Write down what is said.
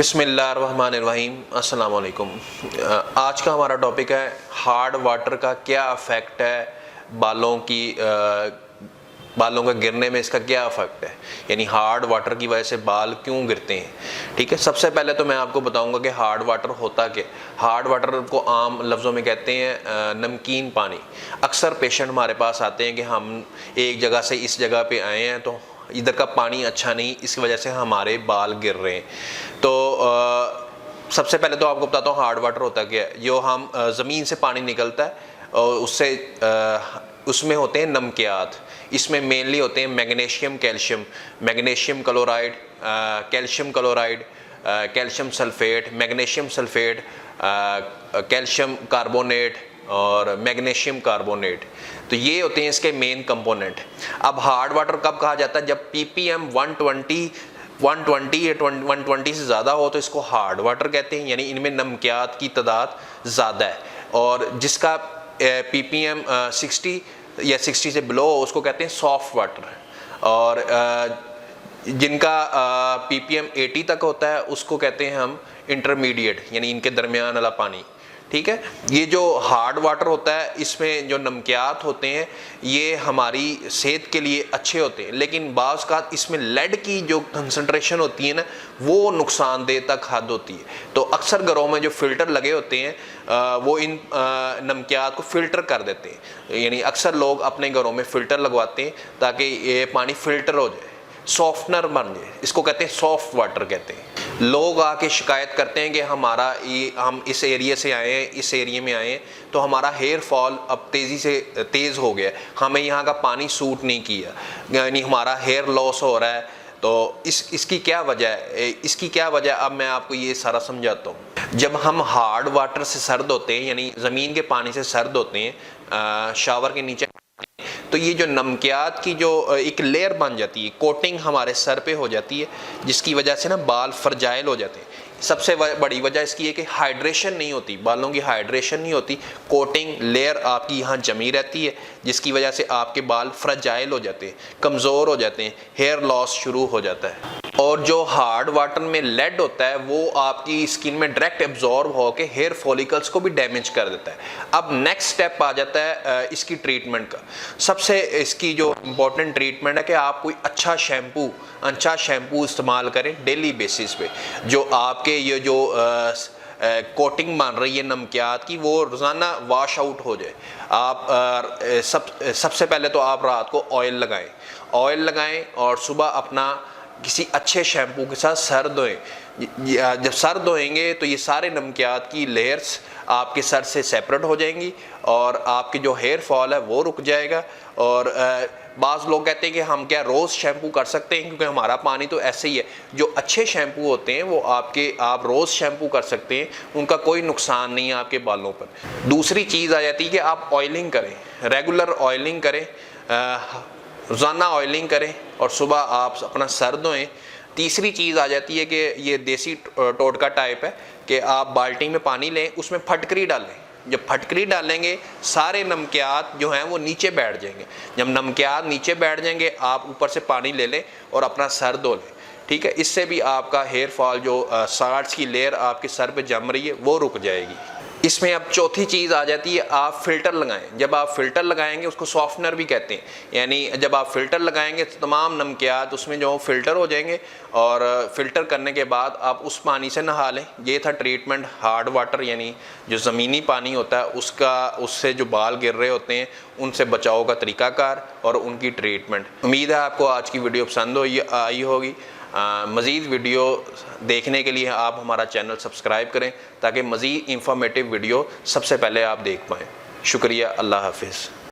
बिस्मिल्लाहिर्रहमानिर्रहीम अस्सलाम वालेकुम। आज का हमारा टॉपिक है हार्ड वाटर का क्या अफेक्ट है बालों का गिरने में, इसका क्या अफेक्ट है, यानी हार्ड वाटर की वजह से बाल क्यों गिरते हैं। ठीक है, सबसे पहले तो मैं आपको बताऊंगा कि हार्ड वाटर होता क्या। हार्ड वाटर को आम लफ्ज़ों में कहते हैं नमकीन पानी। अक्सर पेशेंट हमारे पास आते हैं कि हम एक जगह से इस जगह पे आए हैं तो इधर का पानी अच्छा नहीं, इसकी वजह से हमारे बाल गिर रहे हैं। तो सबसे पहले तो आपको बताता हूँ हार्ड वाटर होता क्या है। जो हम ज़मीन से पानी निकलता है और उसमें होते हैं नमकियात। इसमें मेनली होते हैं magnesium calcium, magnesium chloride, calcium chloride, calcium sulphate, magnesium sulphate, calcium carbonate और मैग्नीशियम कार्बोनेट। तो ये होते हैं इसके मेन कंपोनेंट। अब हार्ड वाटर कब कहा जाता है? जब ppm 120 या 120 से ज़्यादा हो तो इसको हार्ड वाटर कहते हैं, यानी इनमें नमकियात की तादाद ज़्यादा है। और जिसका ppm 60 या 60 से बिलो हो उसको कहते हैं सॉफ्ट वाटर। और जिनका ppm 80 तक होता है उसको कहते हैं हम इंटरमीडिएट, यानी इनके दरमियान वाला पानी। ठीक है, ये जो हार्ड वाटर होता है इसमें जो नमकियात होते हैं ये हमारी सेहत के लिए अच्छे होते हैं, लेकिन बाज़ का इसमें लेड की जो कंसंट्रेशन होती है ना वो नुकसानदेह तक हद होती है। तो अक्सर घरों में जो फ़िल्टर लगे होते हैं वो इन नमकियात को फ़िल्टर कर देते हैं, यानी अक्सर लोग अपने घरों में फ़िल्टर लगवाते हैं ताकि ये पानी फ़िल्टर हो जाए, सॉफ्टनर बन जाए। इसको कहते हैं सॉफ्ट वाटर कहते हैं। लोग आके शिकायत करते हैं कि हम इस एरिया से आए हैं, इस एरिया में आए हैं तो हमारा हेयर फॉल अब तेज़ हो गया, हमें यहाँ का पानी सूट नहीं किया, यानी हमारा हेयर लॉस हो रहा है। तो इसकी क्या वजह है? इसकी क्या वजह, अब मैं आपको ये सारा समझाता हूँ। जब हम हार्ड वाटर से सर्द होते हैं, यानी ज़मीन के पानी से सर्द होते हैं शावर के नीचे, तो ये जो नमकियात की जो एक लेयर बन जाती है, कोटिंग हमारे सर पे हो जाती है, जिसकी वजह से ना बाल फ्रजाइल हो जाते हैं। सबसे बड़ी वजह इसकी है कि हाइड्रेशन नहीं होती, बालों की हाइड्रेशन नहीं होती, कोटिंग लेयर आपकी यहाँ जमी रहती है, जिसकी वजह से आपके बाल फ्रजाइल हो जाते हैं, कमज़ोर हो जाते हैं, हेयर लॉस शुरू हो जाता है। और जो हार्ड वाटर में लेड होता है वो आपकी स्किन में डायरेक्ट एब्जॉर्ब होकर हेयर फॉलिकल्स को भी डैमेज कर देता है। अब नेक्स्ट स्टेप आ जाता है इसकी ट्रीटमेंट का। सबसे इसकी जो इम्पोर्टेंट ट्रीटमेंट है कि आप कोई अच्छा शैम्पू इस्तेमाल करें डेली बेसिस पे, जो आपके ये जो कोटिंग बन रही है नमकियात की वो रोज़ाना वॉश आउट हो जाए। आप सबसे पहले तो आप रात को ऑयल लगाएं और सुबह अपना किसी अच्छे शैम्पू के साथ सर धोएं। जब सर धोएंगे तो ये सारे नमकियात की लेयर्स आपके सर से सेपरेट हो जाएंगी और आपके जो हेयर फॉल है वो रुक जाएगा। और बाज़ लोग कहते हैं कि हम क्या रोज़ शैम्पू कर सकते हैं, क्योंकि हमारा पानी तो ऐसे ही है। जो अच्छे शैम्पू होते हैं वो आप रोज़ शैम्पू कर सकते हैं, उनका कोई नुकसान नहीं है आपके बालों पर। दूसरी चीज़ आ जाती है कि आप ऑयलिंग करें, रेगुलर ऑयलिंग करें, रोज़ाना ऑयलिंग करें और सुबह आप अपना सर धोएं। तीसरी चीज़ आ जाती है कि ये देसी टोटका टाइप है कि आप बाल्टी में पानी लें, उसमें फटकरी डालें। जब फटकरी डालेंगे सारे नमकियात जो हैं वो नीचे बैठ जाएंगे। जब नमकियात नीचे बैठ जाएंगे आप ऊपर से पानी ले लें और अपना सर धो लें। ठीक है, इससे भी आपका हेयर फॉल जो सार्ट्स की लेयर आपके सर पे जम रही है वो रुक जाएगी। इसमें अब चौथी चीज़ आ जाती है, आप फ़िल्टर लगाएं। जब आप फ़िल्टर लगाएंगे उसको सॉफ्टनर भी कहते हैं, यानी जब आप फ़िल्टर लगाएंगे तो तमाम नमकियात उसमें जो फ़िल्टर हो जाएंगे और फ़िल्टर करने के बाद आप उस पानी से नहा लें। ये था ट्रीटमेंट हार्ड वाटर, यानी जो ज़मीनी पानी होता है उससे जो बाल गिर रहे होते हैं उनसे बचाव का तरीक़ाकार और उनकी ट्रीटमेंट। उम्मीद है आपको आज की वीडियो पसंद आई होगी। मज़ीद वीडियो देखने के लिए आप हमारा चैनल सब्सक्राइब करें ताकि मज़ीद इंफॉर्मेटिव वीडियो सबसे पहले आप देख पाएँ। शुक्रिया, अल्लाह हाफिज़।